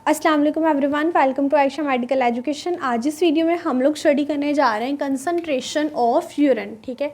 अस्सलाम वालेकुम everyone, welcome to Ayesha medical education. आज इस वीडियो में हम लोग स्टडी करने जा रहे हैं कंसंट्रेशन ऑफ यूरिन। ठीक है,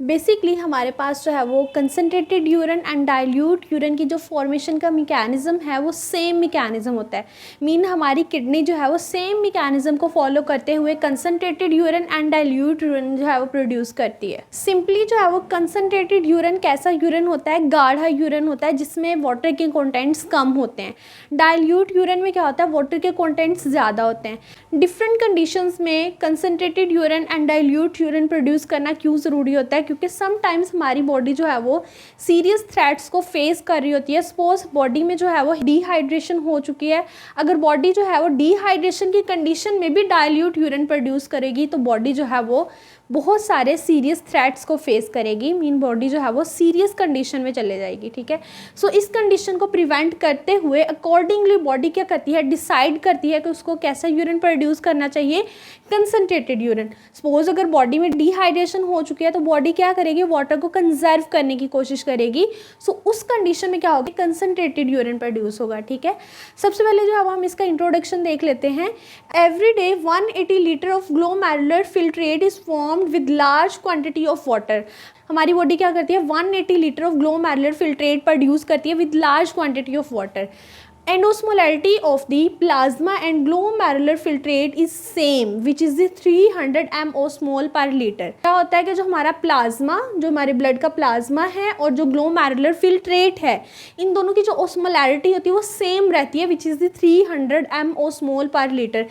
बेसिकली हमारे पास जो है वो concentrated urine and dilute urine की जो फॉर्मेशन का मैकेनिज़्म है वो सेम मैकेनिज़्म होता है। मीन हमारी किडनी जो है वो सेम मैकेनिज़्म को फॉलो करते हुए concentrated urine and dilute urine जो है वो प्रोड्यूस करती है। सिंपली जो है वो कंसनट्रेटेड यूरिन कैसा यूरिन होता है, गाढ़ा यूरिन होता है जिसमें वाटर के कंटेंट्स कम होते हैं। डाइल्यूट यूरिन में क्या होता है, वाटर के कंटेंट्स ज़्यादा होते हैं। डिफरेंट कंडीशंस में concentrated urine and dilute urine produce करना क्यों ज़रूरी होता है, क्योंकि समटाइम्स हमारी बॉडी जो है वो सीरियस थ्रेट्स को फेस कर रही होती है। सपोज बॉडी में जो है वो डिहाइड्रेशन हो चुकी है, अगर बॉडी जो है वो डिहाइड्रेशन की कंडीशन में भी डाइल्यूट यूरिन प्रोड्यूस करेगी तो बॉडी जो है वो बहुत सारे सीरियस थ्रेट्स को फेस करेगी। मीन बॉडी जो है वो सीरियस कंडीशन में चले जाएगी। ठीक है, सो इस कंडीशन को प्रिवेंट करते हुए अकॉर्डिंगली बॉडी क्या करती है, डिसाइड करती है कि उसको कैसा यूरिन प्रोड्यूस करना चाहिए, कंसनट्रेटेड यूरिन। सपोज अगर बॉडी में डिहाइड्रेशन हो चुकी है तो बॉडी क्या करेगी, वाटर को कंजर्व करने की कोशिश करेगी। सो उस कंडीशन में क्या होगा, कंसनट्रेटेड यूरिन प्रोड्यूस होगा। ठीक है, सबसे पहले जो है हम इसका इंट्रोडक्शन देख लेते हैं। Every day 180 litre of glomerular filtrate is form with large quantity of water. हमारी बॉडी क्या करती है, 180 litre of glomerular filtrate produce करती है with large quantity of water. Osmolarity of the plasma and glomerular filtrate is same, which is the 300 mmol per liter। क्या होता है कि जो हमारा प्लाज्मा, जो हमारे ब्लड का प्लाज्मा है और जो ग्लोमेरुलर फिल्ट्रेट है, इन दोनों की जो ओस्मोलैरिटी होती है वो सेम रहती है, which is the 300 mmol per liter।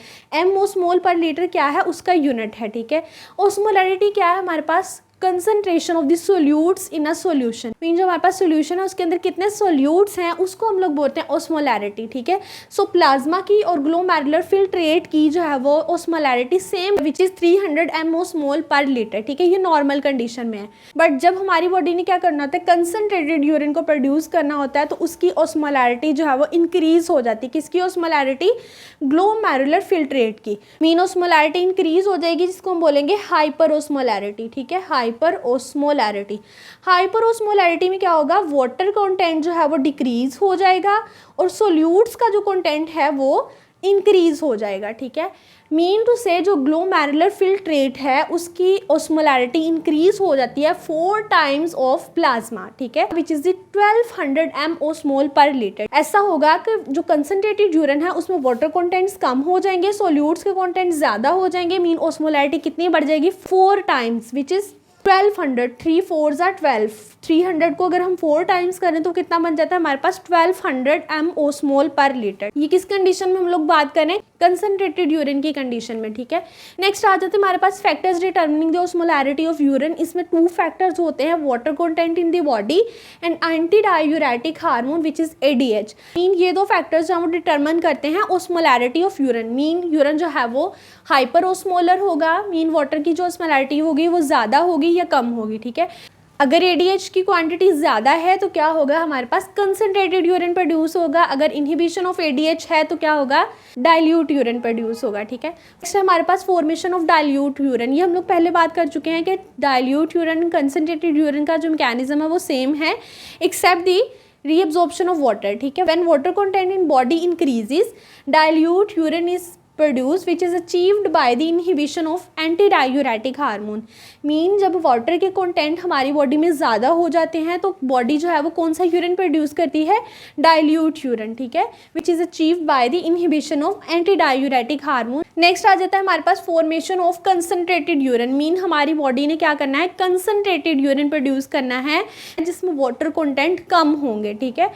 mmol per liter क्या है, उसका यूनिट है। ठीक है, ओस्मोलैरिटी क्या है हमारे पास, concentration of the solutes in a solution. Mean जो हमारे पास सोल्यूशन है उसके अंदर कितने सोल्यूट्स हैं उसको हम लोग बोलते हैं ओस्मोलैरिटी। ठीक है, सो प्लाज्मा की और ग्लोमेरुलर फिल्ट्रेट की जो है वो osmolarity same, which is 300 mmol per liter। ठीक है, ये नॉर्मल कंडीशन में है। बट जब हमारी बॉडी ने क्या करना होता है, कंसनट्रेटेड यूरिन को प्रोड्यूस करना होता है तो उसकी ओस्मोलैरिटी जो है वो इंक्रीज हो जाती है। किसकी ओस्मोलैरिटी, ग्लोमेरुलर फिल्ट्रेट की। मीन ओस्मोलैरिटी इंक्रीज हो जाएगी जिसको हम बोलेंगे हाइपर ओस्मोलैरिटी। ठीक है, हाइपर ओस्मोलैरिटी। हाइपर ओस्मोलैरिटी में क्या होगा, वाटर कंटेंट जो है वो डिक्रीज हो जाएगा और सोल्यूट्स का जो कंटेंट है वो इंक्रीज हो जाएगा। ठीक है, मीन टू से जो ग्लोमेरुलर फिल्ट्रेट है उसकी ओस्मोलैरिटी इंक्रीज हो जाती है 4 टाइम्स ऑफ प्लाज्मा। ठीक है, विच इज द 1200 mmol पर लीटर। ऐसा होगा कि जो कंसनट्रेटेड यूरिन है उसमें वाटर कंटेंट्स कम हो जाएंगे, सोल्यूट्स के कंटेंट्स ज्यादा हो जाएंगे। मीन ओस्मोलैरिटी कितनी बढ़ जाएगी, 4 times, which is 1200। 3 4s are 12। 300 को अगर हम 4 टाइम्स करें तो कितना बन जाता है हमारे पास, 1200 mmol पर लीटर। ये किस कंडीशन में हम लोग बात करें, कंसनट्रेटेड यूरिन की कंडीशन में। ठीक है, नेक्स्ट आ जाते हैं हमारे पास factors determining the osmolarity of urine. इसमें 2 फैक्टर्स होते हैं, water content in the body and anti diuretic hormone which is ADH। Mean ये 2 फैक्टर्स जो हम डिटर्मिन करते हैं osmolarity of urine. Mean urine जो है वो हाइपर ओस्मोलर होगा, मीन वाटर की जो ओस्मोलैरिटी होगी वो ज़्यादा होगी या कम होगी। ठीक है, अगर ADH की क्वांटिटी ज़्यादा है तो क्या होगा, हमारे पास कंसनट्रेटेड यूरिन प्रोड्यूस होगा। अगर इनहिबिशन ऑफ ADH है तो क्या होगा, डाइल्यूट यूरिन प्रोड्यूस होगा। ठीक है, नेक्स्ट हमारे पास फॉर्मेशन ऑफ डाइल्यूट यूरिन। ये हम लोग पहले बात कर चुके हैं कि डाइल्यूट यूरिन कंसनट्रेटेड यूरिन का जो मैकेनिज्म है वो सेम है except the reabsorption of water. ठीक है, when water content in body increases dilute urine is produce which is achieved by the inhibition of anti diuretic hormone. Mean जब water के content हमारी बॉडी में ज़्यादा हो जाते हैं तो बॉडी जो है वो कौन सा यूरिन प्रोड्यूस करती है, डाइल्यूट यूरिन। ठीक है, which is achieved by the inhibition of anti diuretic hormone. Next आ जाता है हमारे पास formation of concentrated urine. Mean हमारी बॉडी ने क्या करना है, कंसनट्रेटेड यूरिन प्रोड्यूस करना है जिसमें वाटर कंटेंट कम होंगे। ठीक है,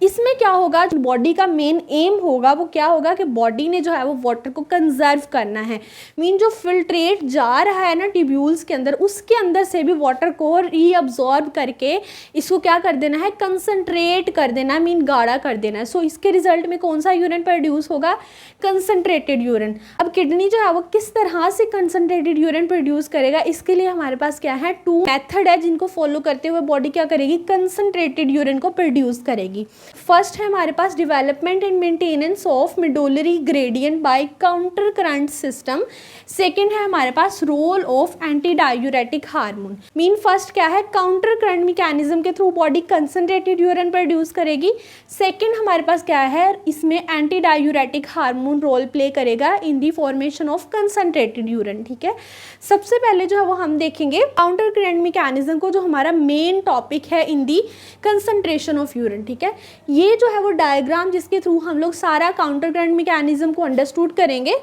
इसमें क्या होगा, बॉडी का मेन एम होगा वो क्या होगा कि बॉडी ने जो है वो वाटर को कंजर्व करना है। मीन जो फिल्ट्रेट जा रहा है ना ट्यूब्यूल्स के अंदर, उसके अंदर से भी वाटर को रीअब्जॉर्ब करके इसको क्या कर देना है, कंसनट्रेट कर देना, मीन गाढ़ा कर देना है। सो इसके रिजल्ट में कौन सा यूरिन प्रोड्यूस होगा, कंसनट्रेटेड यूरिन। अब किडनी जो है वो किस तरह से कंसनट्रेटेड यूरिन प्रोड्यूस करेगा, इसके लिए हमारे पास क्या है, 2 मेथड है जिनको फॉलो करते हुए बॉडी क्या करेगी, कंसनट्रेटेड यूरिन को प्रोड्यूस करेगी। फर्स्ट है हमारे पास development and maintenance of medullary gradient by counter current system. Second है हमारे पास role of anti diuretic hormone. Mean first क्या है, काउंटर करंट मैकेनिज्म के through body concentrated urine produce करेगी। सेकेंड हमारे पास क्या है, इसमें anti diuretic hormone role play करेगा in the formation of concentrated urine. ठीक है, सबसे पहले जो है वो हम देखेंगे काउंटर करंट मैकेनिज्म को, जो हमारा मेन टॉपिक है इन दी कंसंट्रेशन ऑफ यूरिन। ठीक है, ये जो है वो डायग्राम जिसके थ्रू हम लोग सारा काउंटर करंट मैकेनिज्म को अंडरस्टूड करेंगे।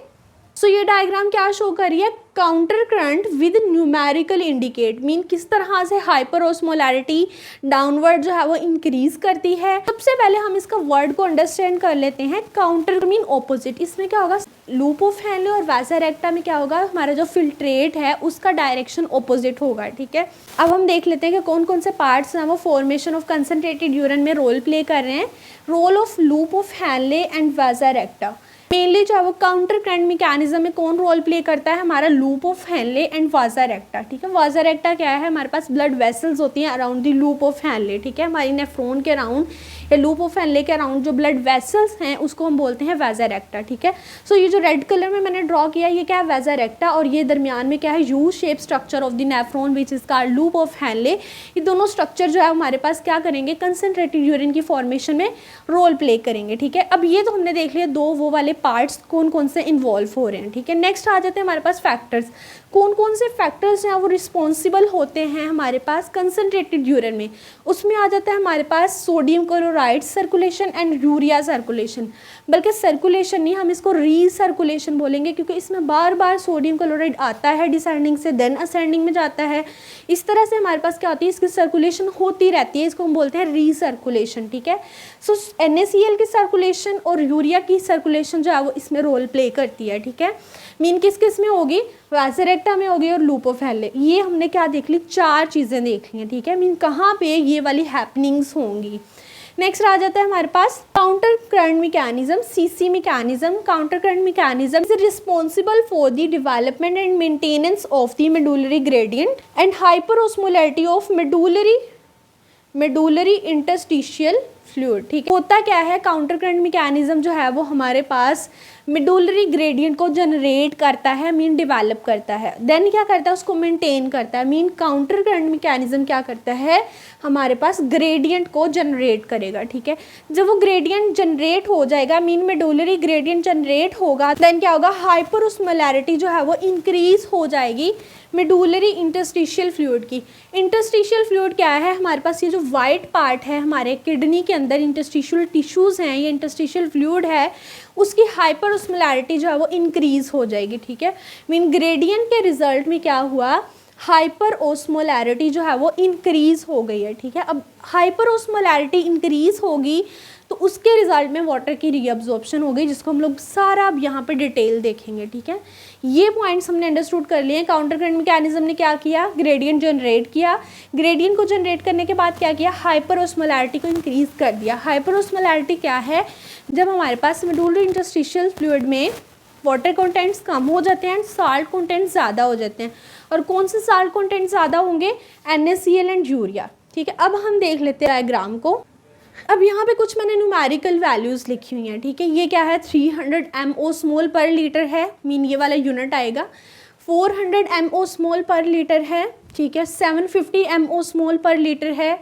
सो ये डायग्राम क्या शो कर रही है, counter current with numerical indicate. Mean किस तरह से हाइपर ऑस्मोलैरिटी डाउनवर्ड जो है वो इंक्रीज करती है। सबसे पहले हम इसका वर्ड को अंडरस्टैंड कर लेते हैं। काउंटर मीन ऑपोजिट, इसमें क्या होगा, लूप ऑफ हैनले और वैसा रेक्टा में क्या होगा, हमारा जो फिल्ट्रेट है उसका डायरेक्शन ऑपोजिट होगा। ठीक है, अब हम देख लेते हैं कि कौन कौन से पार्ट्स हैं वो फॉर्मेशन ऑफ कंसनट्रेटेड यूरिन में रोल प्ले कर रहे हैं। Role of loop of Henle and vasa recta. Mainly जो है वो काउंटर करंट मैकेनिज्म में कौन रोल प्ले करता है, हमारा लूप ऑफ हैनले एंड वाजा रेक्टा। ठीक है, वाजा रेक्टा क्या है, हमारे पास ब्लड वेसल्स होती हैं around the loop of Henle. ठीक है, हमारी नेफ्रॉन के अराउंड या लूप ऑफ हैनले के अराउंड जो ब्लड वेसल्स हैं उसको हम बोलते हैं वाजा रेक्टा। ठीक है, सो ये जो रेड कलर में मैंने ड्रॉ किया ये क्या है, वाजा रेक्टा, और ये दरमियान में क्या है, U shape structure of the nephron which is called loop of Henle. ये दोनों स्ट्रक्चर जो है हमारे पास क्या करेंगे, कंसनट्रेटेड यूरिन की फॉर्मेशन में रोल प्ले करेंगे। ठीक है, अब ये तो हमने देख लिया दो वो वाले पार्ट्स कौन कौन से इन्वॉल्व हो रहे हैं। ठीक है, नेक्स्ट आ जाते हैं हमारे पास फैक्टर्स। कौन कौन से फैक्टर्स हैं वो रिस्पॉन्सिबल होते हैं हमारे पास कंसनट्रेटेड यूरिन में। उसमें आ जाता है हमारे पास sodium chloride circulation and urea circulation. बल्कि सर्कुलेशन नहीं, हम इसको रीसर्कुलेशन बोलेंगे, क्योंकि इसमें बार बार सोडियम क्लोराइड आता है डिसेंडिंग से, देन असेंडिंग में जाता है। इस तरह से हमारे पास क्या होती है, इसकी सर्कुलेशन होती रहती है, इसको हम बोलते हैं रीसर्कुलेशन। ठीक है, सो NaCl की सर्कुलेशन और यूरिया की सर्कुलेशन जो है वो इसमें रोल प्ले करती है। ठीक है, मीन किस किस में होगी, वाजा रेक्टा में होगी और लूप ऑफ हैनले। ये हमने क्या देख ली, चार चीज़ें देख ली हैं। ठीक है, मीन कहाँ पे ये वाली हैपनिंग्स होंगी। नेक्स्ट आ जाता है हमारे पास counter current mechanism, CC mechanism. Counter current mechanism is responsible for the development and maintenance of the medullary gradient and hyper osmolarity of medullary interstitial fluid. ठीक है, होता क्या है, काउंटर करंट मैकेनिज्म जो है वो हमारे पास मेडुलरी ग्रेडियंट को जनरेट करता है, मीन डेवलप करता है, देन क्या करता है, उसको मेंटेन करता है। मीन काउंटर करंट मैकेनिज्म क्या करता है, हमारे पास ग्रेडियंट को जनरेट करेगा। ठीक है, जब वो ग्रेडियंट जनरेट हो जाएगा, मीन मेडुलरी ग्रेडियंट जनरेट होगा, देन क्या होगा, हाइपर ऑस्मोलैरिटी जो है वो इंक्रीज हो जाएगी मेडुलरी इंटरस्टिशियल फ्लूइड की। इंटरस्टिशियल फ्लूइड क्या है, हमारे पास ये जो वाइट पार्ट है हमारे किडनी के अंदर इंटरस्टिशियल टिश्यूज़ हैं, ये इंटरस्टिशियल फ्लूइड है, उसकी हाइपर ऑस्मोलैरिटी जो है वो इंक्रीज हो जाएगी। ठीक है, मीन ग्रेडियंट के रिजल्ट में क्या हुआ, हाइपर ऑस्मोलैरिटी जो है वो इंक्रीज हो गई है। ठीक है, अब हाइपर ऑस्मोलैरिटी इंक्रीज होगी तो उसके रिजल्ट में वाटर की रीअब्जॉर्प्शन हो गई, जिसको हम लोग सारा अब यहाँ पे डिटेल देखेंगे। ठीक है, ये पॉइंट्स हमने अंडरस्टूड कर लिए हैं। काउंटर करंट मैकेनिज्म ने क्या किया, ग्रेडियंट जनरेट किया, ग्रेडियंट को जनरेट करने के बाद क्या किया, हाइपर ऑस्मोलैरिटी को इंक्रीज कर दिया। हाइपर ऑस्मोलैरिटी क्या है, जब हमारे पास मेडुलरी इंटरस्टिशियल फ्लूइड में वाटर कंटेंट्स कम हो जाते हैं एंड साल्ट कंटेंट ज़्यादा हो जाते हैं। और कौन से साल्ट कंटेंट ज़्यादा होंगे, NaCl एंड यूरिया। ठीक है, अब हम देख लेते हैं डायग्राम को। अब यहाँ पे कुछ मैंने न्यूमेरिकल वैल्यूज़ लिखी हुई हैं। ठीक है, ये क्या है, 300 MO/mol पर लीटर है, मीन ये वाला यूनिट आएगा। 400 MO/mol पर लीटर है। ठीक है, 750 MO/mol पर लीटर है,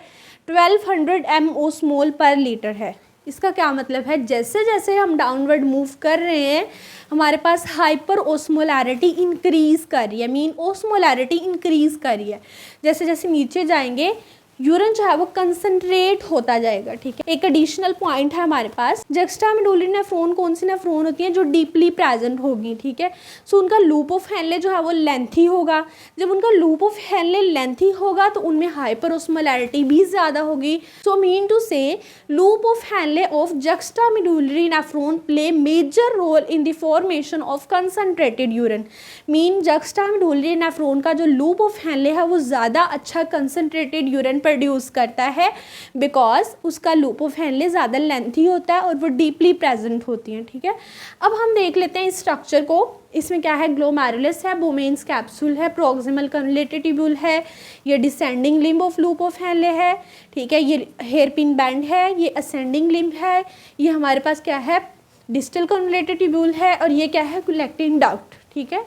1200 MO/mol पर लीटर है। इसका क्या मतलब है, जैसे जैसे हम डाउनवर्ड मूव कर रहे हैं हमारे पास हाइपर ऑस्मोलैरिटी इंक्रीज कर रही है, मीन ऑस्मोलैरिटी इंक्रीज कर रही है। जैसे जैसे नीचे जाएंगे यूरिन जो है वो कंसंट्रेट होता जाएगा। ठीक है, एक एडिशनल पॉइंट है हमारे पास, जुक्स्टामेडुलरी नेफ्रॉन कौन सी नेफ्रॉन होती है, जो डीपली प्रेजेंट होगी। ठीक है, सो उनका लूप ऑफ हैनले जो है वो लेंथी होगा। जब उनका लूप ऑफ हैनले लेंथी होगा तो उनमें हाइपर ऑस्मोलैरिटी भी ज़्यादा होगी। So mean to say loop of Henle of juxtamedullary nephron play major role in the formation of concentrated urine. Mean juxtamedullary nephron का जो लूप ऑफ हैनले है वो ज़्यादा अच्छा कंसंट्रेटेड यूरिन प्रोड्यूस करता है, बिकॉज उसका लूप ऑफ हैनले ज़्यादा लेंथी होता है और वो डीपली प्रेजेंट होती हैं। ठीक है, अब हम देख लेते हैं इस स्ट्रक्चर को। इसमें क्या है, ग्लोमेरुलस है, बोमेन्स कैप्सूल है, प्रॉक्सिमल कन्वोल्यूटेड ट्यूब्यूल है, ये descending limb of loop of Henle है। ठीक है, ये हेयरपिन बैंड है, ये असेंडिंग लिम्ब है, ये हमारे पास क्या है, डिस्टल कन्वोलेटेड ट्यूब्यूल है और ये क्या है, कलेक्टिंग डक्ट, ठीक है।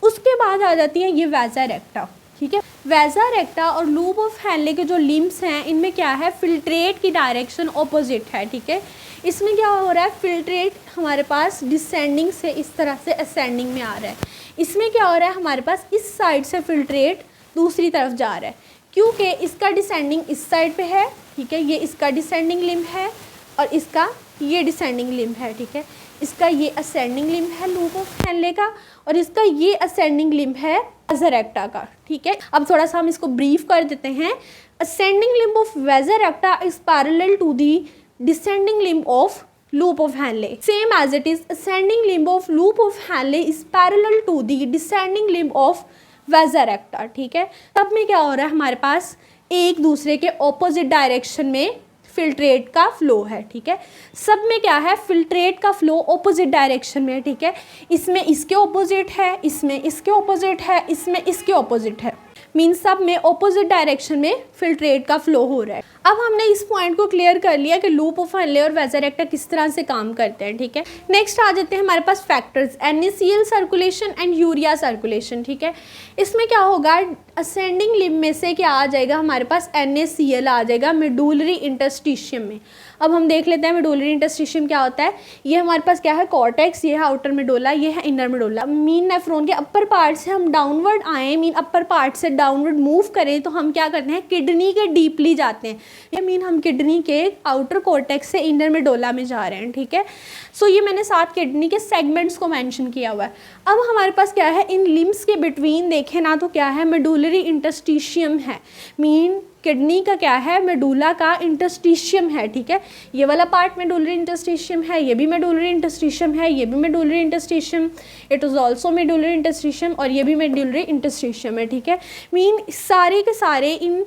उसके बाद आ जाती है ये वैसा रेक्टा, ठीक है। वैसा रेक्टा और लूप ऑफ हैनले के जो लिम्स हैं इनमें क्या है, फिल्ट्रेट की डायरेक्शन ऑपोजिट है, ठीक है। इसमें क्या हो रहा है, फिल्ट्रेट हमारे पास डिसेंडिंग से इस तरह से असेंडिंग में आ रहा है। इसमें क्या हो रहा है, हमारे पास इस साइड से फिल्ट्रेट दूसरी तरफ जा रहा है, क्योंकि इसका डिसेंडिंग इस साइड पे है, ठीक है। ये इसका डिसेंडिंग लिम्ब है और इसका ये डिसेंडिंग लिम्ब है, ठीक है। इसका ये असेंडिंग लिम्ब है लूप ऑफ हैनले का और इसका ये असेंडिंग लिम्ब है वैसा रेक्टा का, ठीक है। अब थोड़ा सा हम इसको ब्रीफ कर देते हैं। Ascending limb of vasa recta is parallel to the descending limb of loop of Henle. Same as it is, ascending limb of loop of Henle is parallel to the descending limb of vasa recta, ठीक है। तब में क्या हो रहा है, हमारे पास एक दूसरे के ऑपोजिट डायरेक्शन में फिल्ट्रेट का फ्लो है, ठीक है। सब में क्या है, फिल्ट्रेट का फ्लो ऑपोजिट डायरेक्शन में, ठीक है। इसमें इसके ऑपोजिट है, इसमें इसके ऑपोजिट है, इसमें इसके ऑपोजिट है, मीन सब में ऑपोजिट डायरेक्शन में फिल्ट्रेट का फ्लो हो रहा है। अब हमने इस पॉइंट को क्लियर कर लिया कि लूप ऑफ हैनले और वैसा रेक्टा किस तरह से काम करते हैं, ठीक है। नेक्स्ट आ जाते हैं हमारे पास factors, NaCl circulation and urea circulation, ठीक है। इसमें क्या होगा, असेंडिंग लिम्ब में से क्या आ जाएगा, हमारे पास NaCl आ जाएगा मेडुलरी इंटरस्टिशियम में। अब हम देख लेते हैं मेडुलरी इंटरस्टिशियम क्या होता है। ये हमारे पास क्या है, कॉर्टेक्स, ये है आउटर मेडुला, ये है इनर मेडुला। मीन नेफ्रॉन के अपर पार्ट से हम डाउनवर्ड आए, मीन अपर पार्ट से डाउनवर्ड मूव करें तो हम क्या करते हैं, किडनी के डीपली जाते हैं, ये मीन हम किडनी के आउटर कॉर्टेक्स से इनर मेडुला में जा रहे हैं, ठीक है। सो ये मैंने 7 किडनी के सेगमेंट्स को मेंशन किया हुआ है। अब हमारे पास क्या है, इन लिम्स के बिटवीन देखें ना तो क्या है, मेडुलरी इंटरस्टिशियम है, मीन किडनी का क्या है, मेडुला का इंटरस्टिशियम है, ठीक है। ये वाला पार्ट मेडुलरी इंटरस्टिशियम है, ये भी मेडुलरी इंटरस्टिशियम है, ये भी medullary interstitium, it is also medullary interstitium और ये भी मेडुलरी इंटरस्टिशियम है, ठीक है। मीन सारे के सारे इन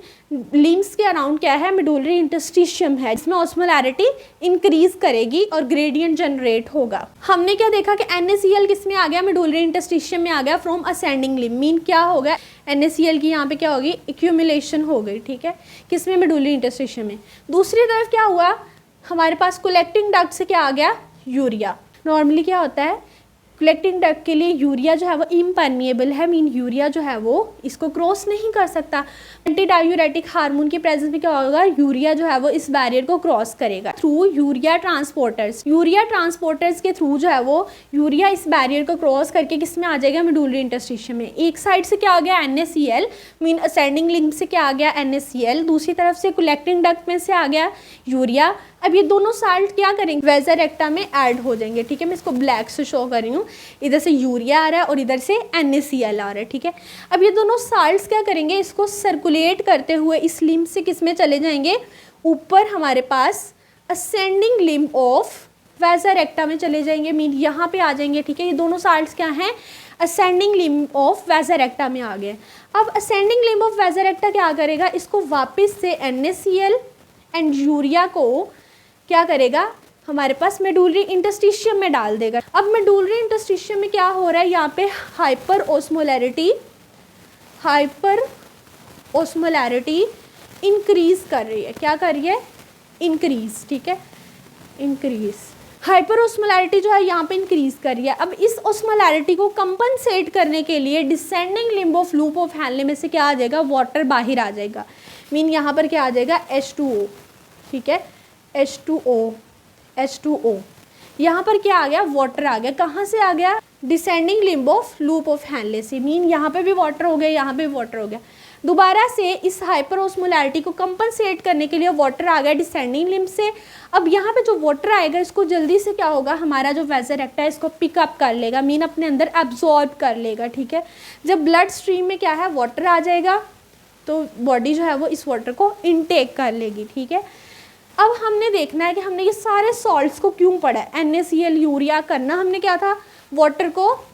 लिम्स के अराउंड क्या है, मेडुलरी इंटरस्टिशियम है, इसमें ऑस्मोलैरिटी इंक्रीज करेगी और ग्रेडियंट जनरेट होगा। हमने क्या देखा कि NaCl किस में आ गया, मेडुलरी इंटरस्टिशियम में आ गया फ्रॉम असेंडिंग लिम्ब, मीन क्या हो गया, NaCl की यहाँ पे क्या होगी, एक्यूमुलेशन हो गई, ठीक है, किसमें, मेडुलरी इंटरस्टिशियम में। दूसरी तरफ क्या हुआ, हमारे पास कलेक्टिंग डक्ट से क्या आ गया, यूरिया। नॉर्मली क्या होता है, कलेक्टिंग डक्ट के लिए यूरिया जो है वो इम्परमिएबल है, मीन यूरिया जो है वो इसको क्रॉस नहीं कर सकता। एंटी डायूरेटिक हार्मोन की प्रेजेंस में क्या होगा, यूरिया जो है वो इस बैरियर को क्रॉस करेगा through urea transporters. Urea transporters के थ्रू जो है वो यूरिया इस बैरियर को क्रॉस करके किस में आ जाएगा, मेडुलरी इंटरस्टिशियम में। एक साइड से क्या आ गया, NaCl, मीन असेंडिंग लिंक से क्या आ गया, NaCl, दूसरी तरफ से कलेक्टिंग डक्ट में से आ गया यूरिया। अब ये दोनों साल्ट क्या करेंगे, वैसा रेक्टा में ऐड हो जाएंगे, ठीक है। मैं इसको ब्लैक से शो कर रही हूँ, इधर से यूरिया आ रहा है और इधर से NaCl आ रहा है, ठीक है। अब ये दोनों साल्ट्स क्या करेंगे, इसको सर्कुलेट करते हुए इस लिम्ब से किस में चले जाएंगे, ऊपर हमारे पास असेंडिंग लिम्ब ऑफ वैसा रेक्टा में चले जाएंगे, मीन यहाँ पे आ जाएंगे, ठीक है। ये दोनों साल्ट्स क्या हैं, असेंडिंग लिम्ब ऑफ वैसा रेक्टा में आ गए। अब असेंडिंग लिम्ब ऑफ वैसा रेक्टा क्या करेगा, इसको वापस से NaCl एंड यूरिया को क्या करेगा, हमारे पास मेडुलरी इंटरस्टिशियम में डाल देगा। अब मेडुलरी इंटरस्टिशियम में क्या हो रहा है, यहाँ पे हाइपर ओस्मोलैरिटी इंक्रीज कर रही है, क्या कर रही है, इंक्रीज, ठीक है, इंक्रीज। हाइपर ओस्मोलैरिटी जो है यहाँ पे इंक्रीज कर रही है। अब इस ओस्मोलैरिटी को कंपनसेट करने के लिए descending limb of loop of Henle में से क्या आ जाएगा, वाटर बाहर आ जाएगा, मीन यहाँ पर क्या आ जाएगा, H2O, ठीक है, H2O। यहाँ पर क्या आ गया, वाटर आ गया, कहाँ से आ गया, descending limb of loop of Henle से, मीन यहाँ पे भी वाटर हो गया, यहाँ पे भी वाटर हो गया। दोबारा से इस हाइपर ओस्मोलैरिटी को कंपनसेट करने के लिए वाटर आ गया डिसेंडिंग लिम्ब से। अब यहाँ पे जो वाटर आएगा इसको जल्दी से क्या होगा, हमारा जो वैसा रेक्टा है इसको पिकअप कर लेगा, मीन अपने अंदर एब्जॉर्ब कर लेगा, ठीक है। जब ब्लड स्ट्रीम में क्या है, वाटर आ जाएगा तो बॉडी जो है वो इस वाटर को इनटेक कर लेगी, ठीक है। अब हमने देखना है कि हमने ये सारे सॉल्ट्स को क्यों पढ़ा है, NaCl, यूरिया करना हमने क्या था, वाटर को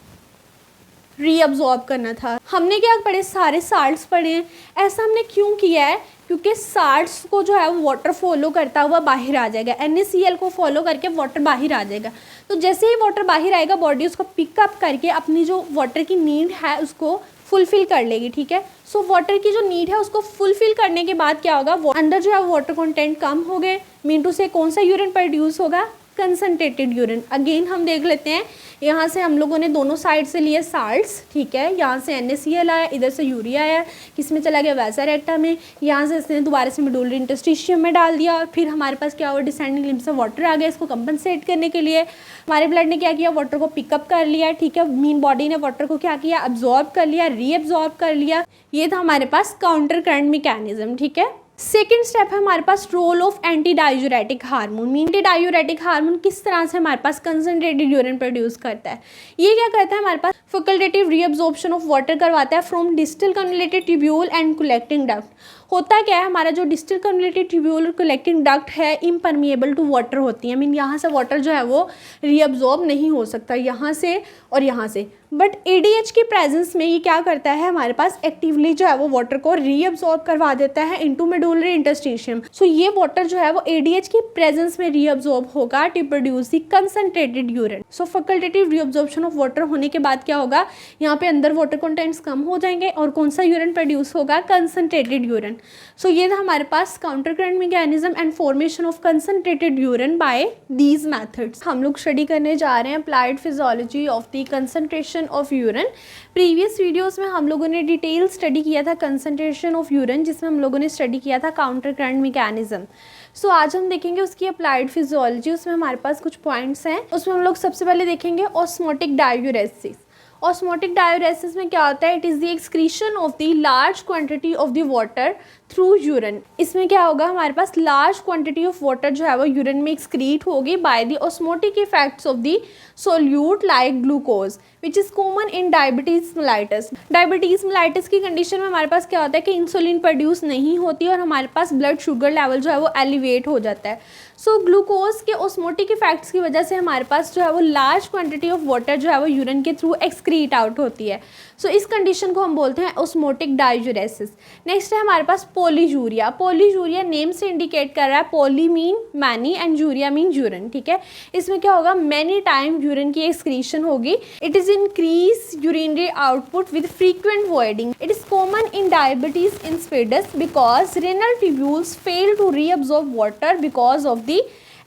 रीअब्जॉर्ब करना था। हमने क्या पढ़े, सारे साल्ट्स पढ़े हैं। ऐसा हमने क्यों किया है, क्योंकि साल्ट्स को जो है वो वाटर फॉलो करता हुआ बाहर आ जाएगा, NaCl को फॉलो करके वाटर बाहर आ जाएगा। तो जैसे ही वाटर बाहर आएगा बॉडी उसको पिकअप करके अपनी जो वाटर की नीड है उसको फुलफिल कर लेगी, ठीक है। सो वाटर की जो नीड है उसको फुलफिल करने के बाद क्या होगा, अंदर जो है वाटर कंटेंट कम हो गए, मीन टू से कौन सा यूरिन प्रोड्यूस होगा, कंसनट्रेटेड यूरिन। अगेन हम देख लेते हैं, यहाँ से हम लोगों ने दोनों साइड से लिए साल्ट्स, ठीक है, यहाँ से NaCl आया, इधर से यूरिया आया, किस में चला गया, वैसा रेक्टा में, यहाँ से इसने दोबारा से मेडुलरी इंटरस्टिशियम में डाल दिया, और फिर हमारे पास क्या हुआ, डिसेंडिंग लिम्ब से वाटर आ गया। इसको कंपनसेट करने के लिए हमारे ब्लड ने क्या किया, वाटर को पिकअप कर लिया, ठीक है, मीन बॉडी ने वाटर को क्या किया, अब्जॉर्ब कर लिया, रीअब्जॉर्ब कर लिया। ये था हमारे पास काउंटर करंट मैकेनिज्म, ठीक है। सेकेंड स्टेप है हमारे पास role of anti diuretic hormone. Anti diuretic hormone किस तरह से हमारे पास कंसनट्रेटेड यूरिन प्रोड्यूस करता है। ये क्या करता है, हमारे पास फैकल्टेटिव रीअब्जॉर्प्शन ऑफ वाटर करवाता है from distal convoluted tubule and collecting duct. होता क्या है, हमारा जो डिस्टल कन्वोल्यूटेड ट्यूब्यूल और कलेक्टिंग डक्ट है इम्परमिएबल टू वाटर होती है। मीन यहाँ से वाटर जो है वो रीअब्जॉर्ब नहीं हो सकता, यहाँ से और यहाँ से। बट ADH की प्रेजेंस में ये क्या करता है, हमारे पास एक्टिवली जो है वो वाटर को रीअब्जॉर्ब करवा देता है इनटू मेडुलरी इंटरस्टिशियम। सो ये वाटर जो है वो ADH की प्रेजेंस में रीअब्जॉर्ब होगा to produce the concentrated urine. So facultative reabsorption of water होने के बाद क्या होगा, यहाँ पे अंदर वाटर कंटेंट्स कम हो जाएंगे और कौन सा यूरिन प्रोड्यूस होगा, कंसनट्रेटेड यूरिन। सो ये था हमारे पास counter current mechanism and formation of concentrated urine by these methods. हम लोग स्टडी करने जा रहे हैं applied physiology of the concentration of urine. Previous videos में हम लोगों ने डिटेल स्टडी किया था कंसंट्रेशन ऑफ यूरिन, जिसमें हम लोगों ने स्टडी किया था काउंटर करंट मैकेनिज्म। सो आज हम देखेंगे उसकी अप्लाइड फिजियोलॉजी। उसमें हमारे पास कुछ पॉइंट्स हैं, उसमें हम लोग सबसे पहले देखेंगे ऑस्मोटिक डायूरेसिस। ऑस्मोटिक डायूरेसिस में क्या होता है, it is the excretion of the large quantity of the water through urine. इसमें क्या होगा, हमारे पास लार्ज क्वांटिटी ऑफ वाटर जो है वो यूरिन में एक्सक्रीट होगी by the osmotic effects of the solute like glucose which is common in diabetes mellitus. Diabetes mellitus की कंडीशन में हमारे पास क्या होता है कि इंसुलिन प्रोड्यूस नहीं होती और हमारे पास ब्लड शुगर लेवल जो है वो एलिवेट हो जाता है। सो ग्लूकोज के ऑस्मोटिक इफेक्ट्स की वजह से हमारे पास जो है वो लार्ज क्वांटिटी ऑफ वाटर जो है वो यूरिन के थ्रू एक्सक्रीट आउट होती है। सो इस कंडीशन को हम बोलते हैं ऑस्मोटिक डायूरेसिस। नेक्स्ट है हमारे पास पॉलीजूरिया। पॉलीजूरिया नेम से इंडिकेट कर रहा है, poly mean many and uria mean urine, ठीक है। इसमें क्या होगा, मैनी टाइम यूरिन की एक्सक्रीशन होगी। It is increase urinary output with frequent voiding. It is common in diabetes insipidus because renal tubules fail to reabsorb water because of the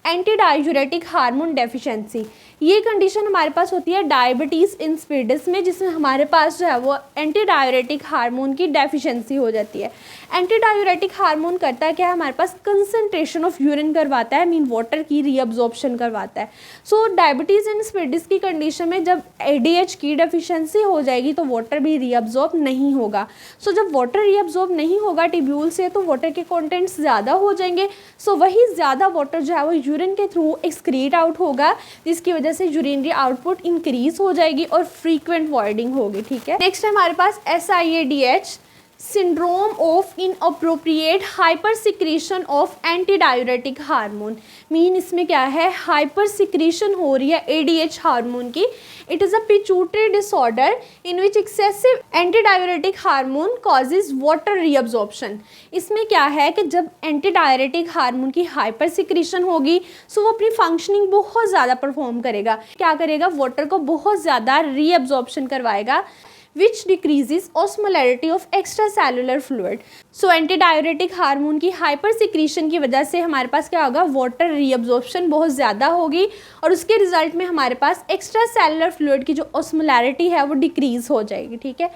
एंटीडायूरेटिक hormone deficiency. ये condition हमारे पास होती है diabetes insipidus में, जिसमें हमारे पास जो है वो एंटीडायूरेटिक हार्मोन की डेफिशिएंसी हो जाती है। एंटीडायूरेटिक हार्मोन करता है क्या है, हमारे पास कंसंट्रेशन ऑफ यूरिन करवाता है, मीन वाटर की रीअब्जॉर्प्शन करवाता है। सो डायबिटीज़ इंसिपिडस की कंडीशन में जब ADH की डेफिशिएंसी हो जाएगी तो वाटर भी रीअब्जॉर्ब नहीं होगा। सो जब वाटर रीअब्जॉर्ब नहीं होगा टिब्यूल से तो वाटर के कॉन्टेंट्स ज़्यादा हो जाएंगे। सो वही ज़्यादा वाटर जो है वो यूरिन के थ्रू एक्सक्रीट आउट होगा, जिसकी वजह से यूरिनरी आउटपुट इंक्रीज हो जाएगी और फ्रीक्वेंट वॉइडिंग होगी, ठीक है। नेक्स्ट है हमारे पास SIADH syndrome of inappropriate hyper secretion of anti diuretic hormone. Mean इसमें क्या है, हाइपर सिक्रीशन हो रही है ADH हार्मोन की। It is a pituitary disorder in which excessive anti diuretic hormone causes water reabsorption. इसमें क्या है कि जब एंटी डायूरेटिक हार्मोन की हाइपर सिक्रीशन होगी सो वो अपनी फंक्शनिंग बहुत ज़्यादा परफॉर्म करेगा। क्या करेगा, वाटर को बहुत ज़्यादा रीअब्जॉर्प्शन करवाएगा which decreases osmolarity of extracellular fluid. So एंटीडायूरेटिक hormone की हाइपर सिक्रीशन की वजह से हमारे पास क्या होगा, वाटर रीअब्जॉर्प्शन बहुत ज़्यादा होगी और उसके रिजल्ट में हमारे पास एक्स्ट्रा सेलुलर फ्लूइड की जो ऑस्मोलैरिटी है वो डिक्रीज हो जाएगी, ठीक है।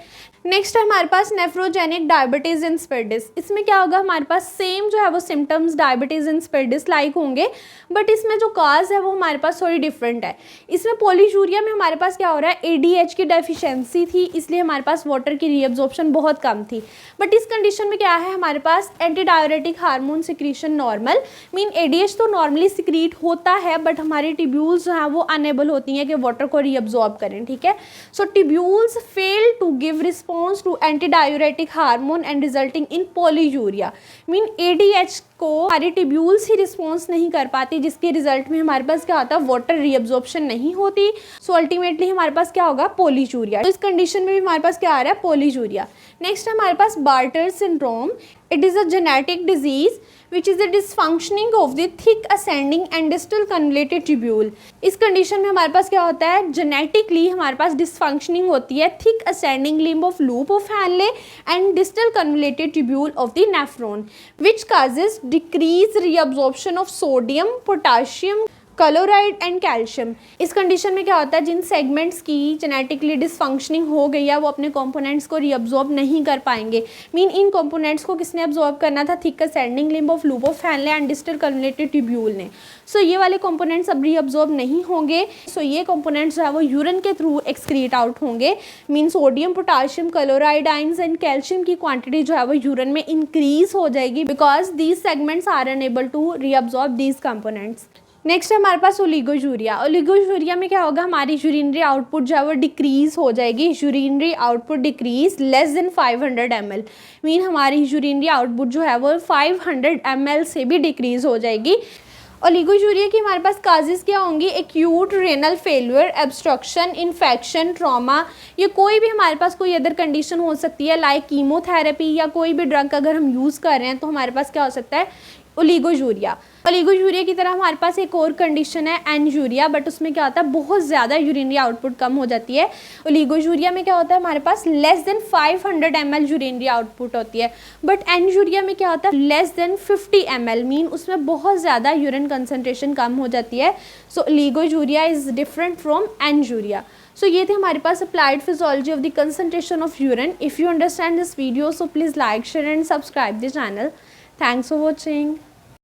नेक्स्ट है हमारे पास नेफ्रोजेनिक डायबिटीज़ इंसिपिडस। इसमें क्या होगा, हमारे पास सेम जो है वो सिम्टम्स डायबिटीज़ इंसिपिडस लाइक होंगे, बट इसमें जो काज है वो हमारे पास थोड़ी डिफरेंट है। इसमें पॉलीजूरिया में हमारे पास क्या हो रहा है, ADH की डेफिशिएंसी थी, इसलिए हमारे पास वाटर की रीअब्जॉर्प्शन बहुत कम थी। बट इस कंडीशन में क्या है, हमारे पास anti diuretic hormone secretion normal, mean ADH तो नॉर्मली सिक्रीट होता है बट हमारी टिब्यूल्स जो हैं वो अनेबल होती हैं कि वाटर को रीअब्जॉर्ब करें, ठीक है। So tubules fail to give response to anti diuretic hormone and resulting in polyuria. Mean ADH को हमारी टिब्यूल्स ही रिस्पॉन्स नहीं कर पाती, जिसके रिजल्ट में हमारे पास क्या होता है, वाटर रीअब्जॉर्प्शन नहीं होती। सो अल्टीमेटली हमारे पास क्या होगा, पॉलीजूरिया। तो इस कंडीशन में भी हमारे पास क्या आ रहा है, पॉलीजूरिया। नेक्स्ट है हमारे पास Bartter syndrome. It is a genetic disease which is the dysfunctioning of the thick ascending and distal convoluted tubule. इस कंडीशन में हमारे पास क्या होता है, जेनेटिकली हमारे पास डिसफंक्शनिंग होती है thick ascending limb of loop of Henle and distal convoluted tubule of the nephron which causes decrease reabsorption of sodium, potassium, chloride and calcium. इस कंडीशन में क्या होता है, जिन सेगमेंट्स की जेनेटिकली डिसफंक्शनिंग हो गई है वो अपने कंपोनेंट्स को रीअब्जॉर्ब नहीं कर पाएंगे। मीन इन कंपोनेंट्स को किसने अब्जॉर्ब करना था, thick ascending limb of loop of Henle and distal convoluted tubule ने। सो ये वाले कंपोनेंट्स अब रीअब्जॉर्ब नहीं होंगे। सो ये कंपोनेंट्स जो है वो यूरिन के थ्रू एक्सक्रीट आउट होंगे। Mean sodium, potassium, chloride ions and calcium की क्वांटिटी जो है वो यूरिन में इंक्रीज हो जाएगी because these segments are unable to reabsorb these components. Next है हमारे पास ओलिगोयूरिया। ओलिगोयूरिया में क्या होगा, हमारी यूरिनरी आउटपुट जो है वो डिक्रीज हो जाएगी। Urinary output decrease less than 500 ml। Mean हमारी यूरिनरी आउटपुट जो है वो 500 ml से भी डिक्रीज हो जाएगी। ओलिगोयूरिया की हमारे पास काजेस क्या होंगी, acute renal failure, obstruction, infection, trauma, ये कोई भी हमारे पास कोई अदर कंडीशन हो सकती है लाइक कीमोथेरेपी या कोई भी ड्रग अगर हम यूज़ कर रहे हैं तो हमारे पास क्या हो सकता है, ओलिगोयूरिया। ओलिगोयूरिया की तरह हमारे पास एक और कंडीशन है एनयूरिया, बट उसमें क्या होता है, बहुत ज़्यादा यूरिनरी आउटपुट कम हो जाती है। ओलिगोयूरिया में क्या होता है, हमारे पास less than 500 ml urinary output होती है। बट एनयूरिया में क्या होता है, लेस देन 50 ml, मीन उसमें बहुत ज़्यादा यूरिन कंसनट्रेशन कम हो जाती है। So oliguria is different from anuria. So ये थे हमारे पास applied physiology of the concentration of urine. If you understand this video so please like, share and subscribe the channel. Thanks for watching.